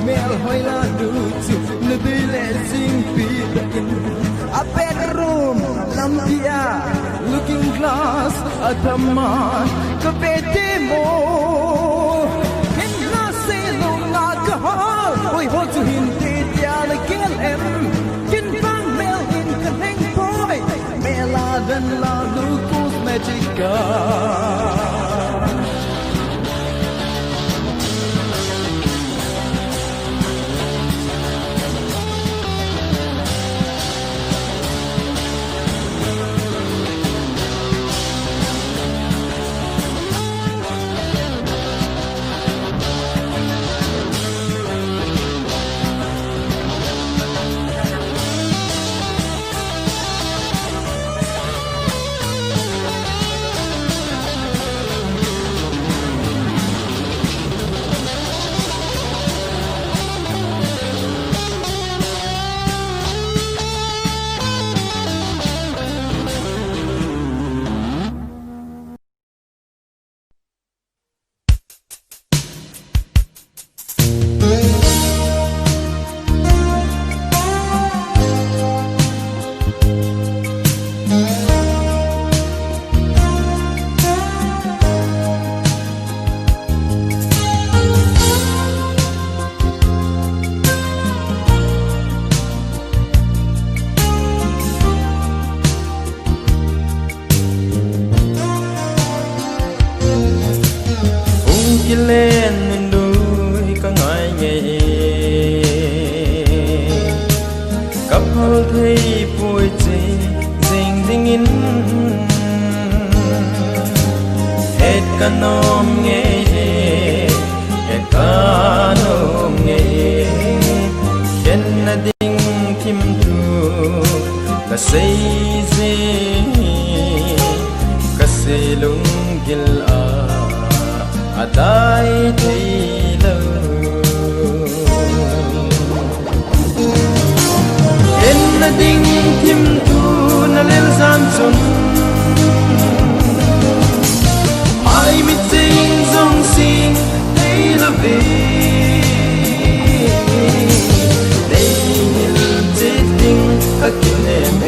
mel hoi la du chu nu bi le sing pi the in a bedroom lampia looking glass at the man ka bete mo hin na se lo na ka hoi ho chu hin te tia la kel em kin bang mel in ka heng boy mela dan la lu cosmetica lên nên đôi có ngại nhẹ cặp hơi thấy vui gì dình dình in hết cả nôm nghe hết cả nôm nghe khen là đinh kim thu là xây gì cả xây lung gil adai thấy lâu em là đinh kim thu là lên gian xuân ai biết tình dòng xin thấy là vì đây là chết tình các kiến em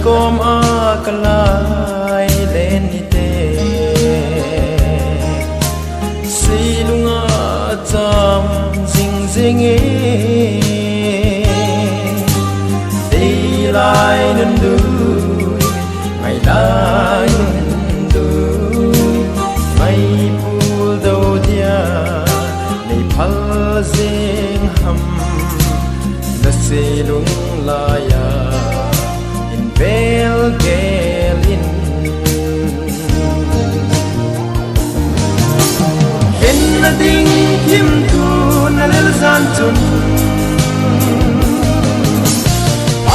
kom a kalai len ni te silunga cham jing jing e dei lai nun du mai lai nun du mai pul do dia nei phal jing ham na silung la ya Bel gelin Hen na ding kim tu na lel zan chun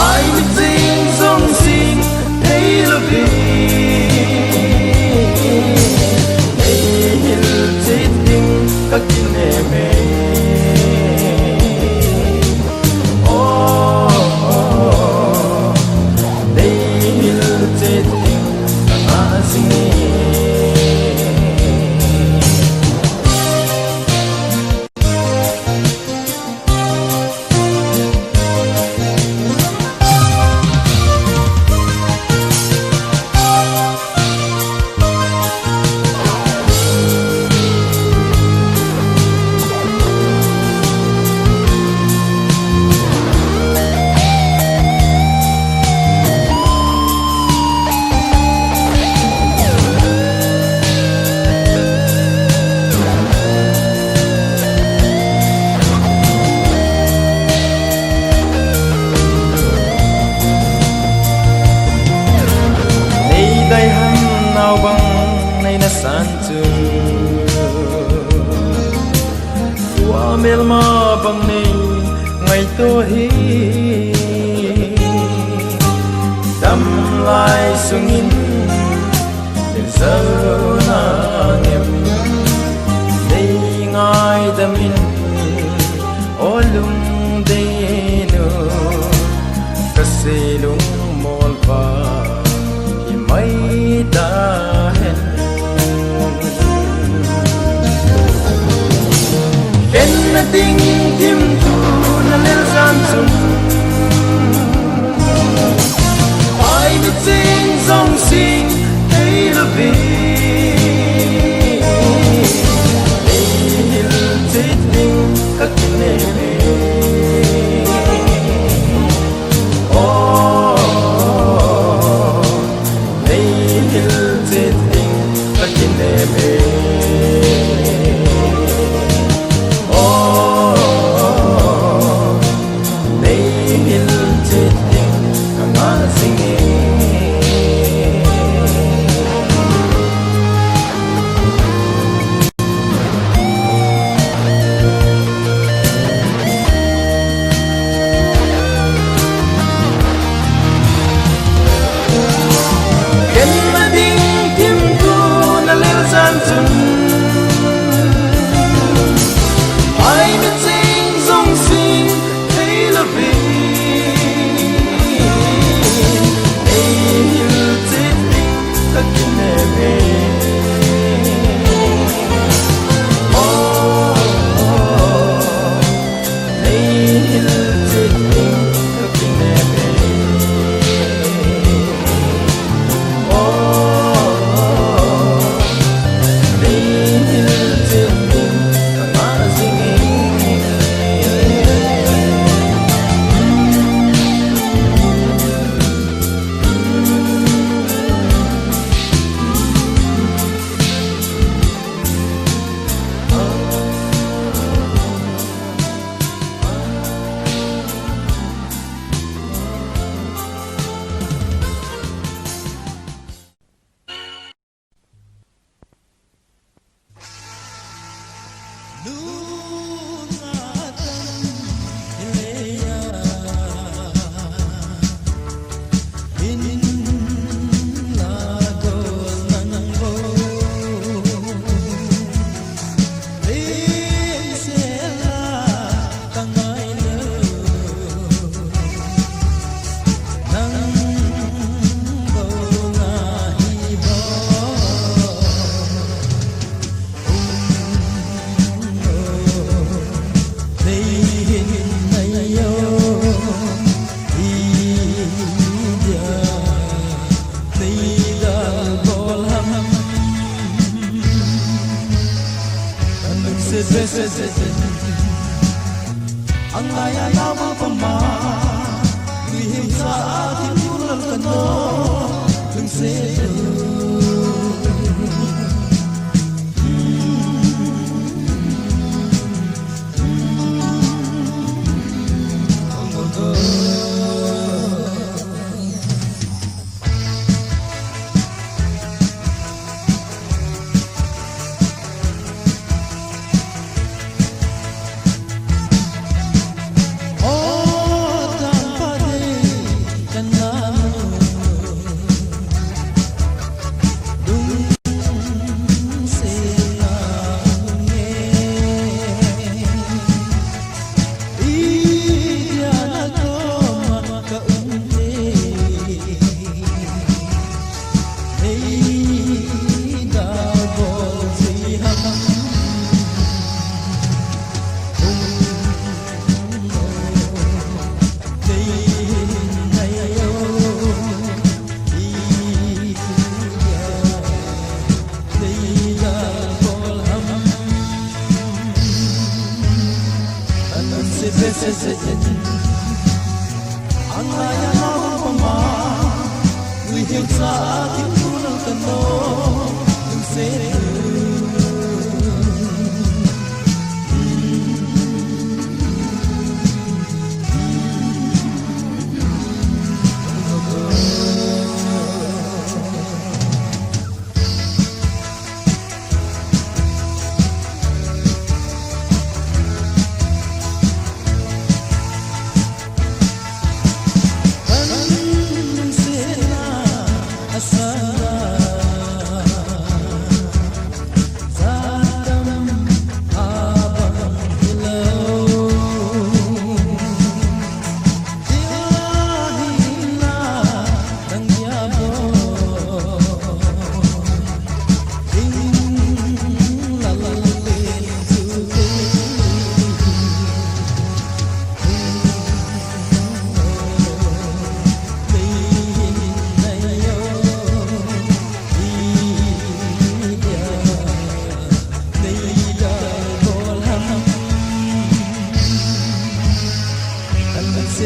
Ai mit sing song sing hey lo bi Hey hil chit ding ka kin em mel ma bang nei ngày to hi đam lai sungin để giờ na em đây ngai đam in ding kim tu na lel san zum ai mi ting song sing hey la vi hil tit ding ka kine me oh hil tit ding ka kine me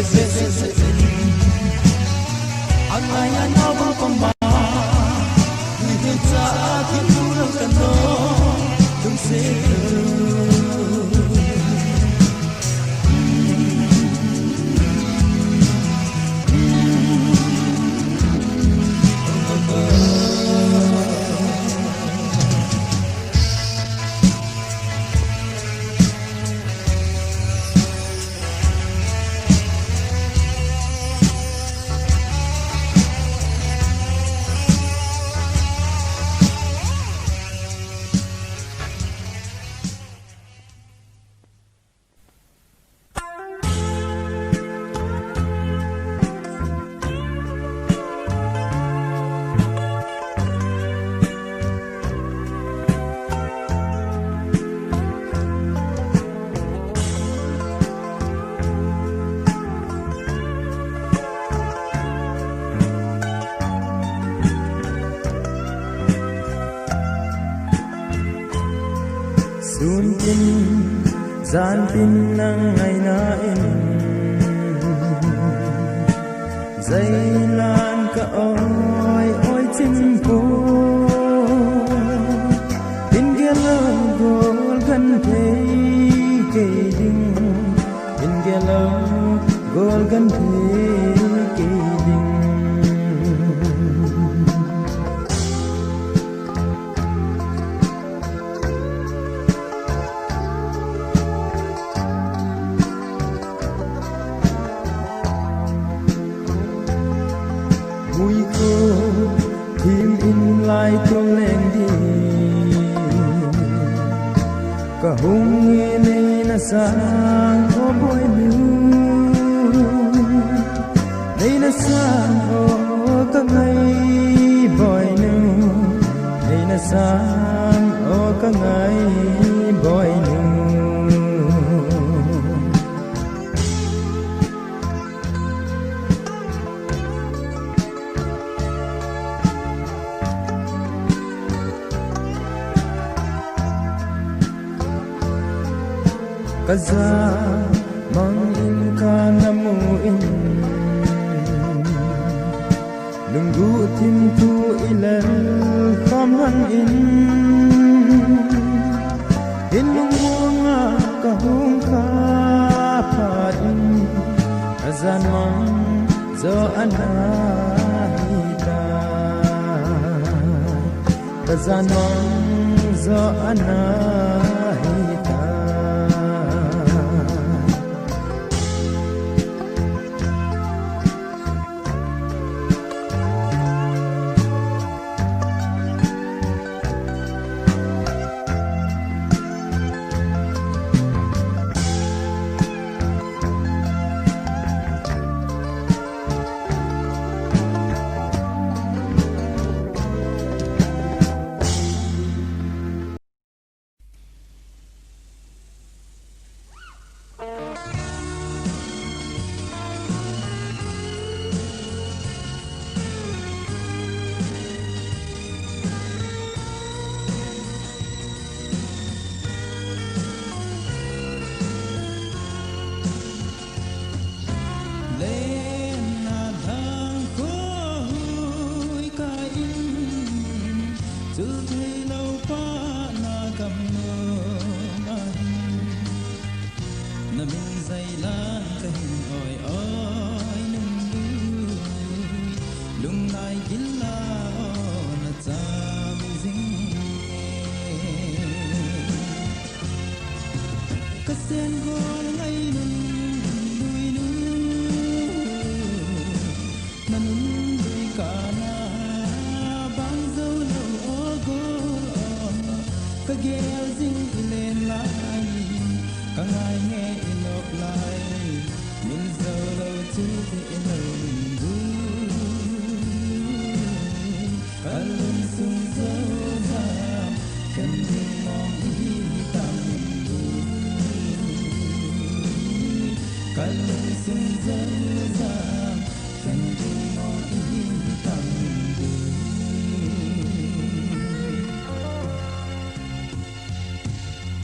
se se angai anau ba pama ni cha ki tu ra kan no tung se Sun tin gian tin nang ngày na in dây lan cả oi oi chim cô tin kia lơ gol gần thế kê ding tin kia lơ gol gần thế kê ding mùi cô thêm in lại trong lên đi cả hùng nghe này na sang có bôi lưu này na sang ở các ngày bôi lưu này na sang ở các ngày bôi lưu kaza mang in ka namu in lunggu tim tu ilal kham han in lungunga ka hung ka pha in azan mang zo anahita azan mang zo anahita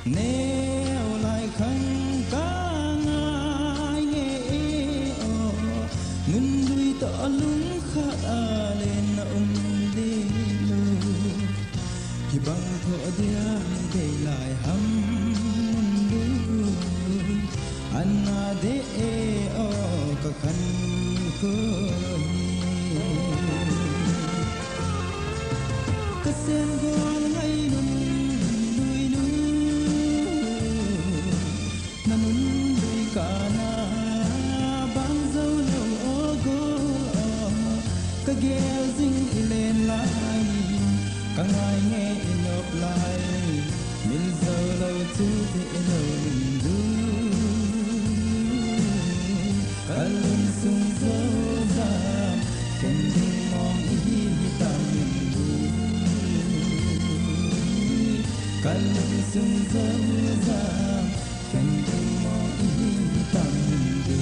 neo lại khăn ca ngài nghe de o ka khan ko ka sen gol ngai nun lui nu nanun lui kana bang zo lo o go ka gel zing ilen lai ka ngai nge inop lai min zo lo tu de lo du kalun sung zo za ken ding mong hi tam du kalun sung zo za ken ding mong hi tam du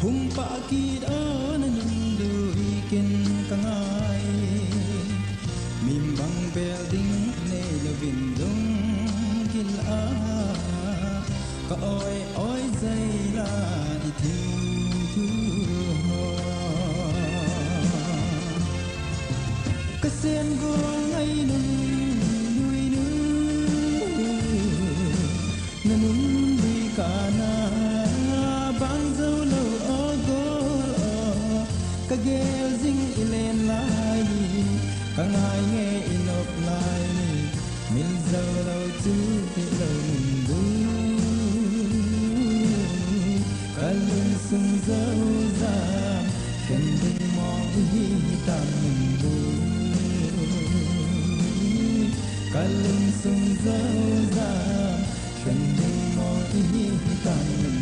hung pa kid an ndu ikin kangai mim bang building ne lo vin dung kil a ka oi oi zai la di thu thu ho ka sen go ngai nun lui nu nanun bi kana bang zo lo ka gel zing ilen lai ka ngai nge inop lai min zo lo tu ti lo du kalun sung zo za ken ding mong hi tam du kalun sung zo za ken ding mong hi tam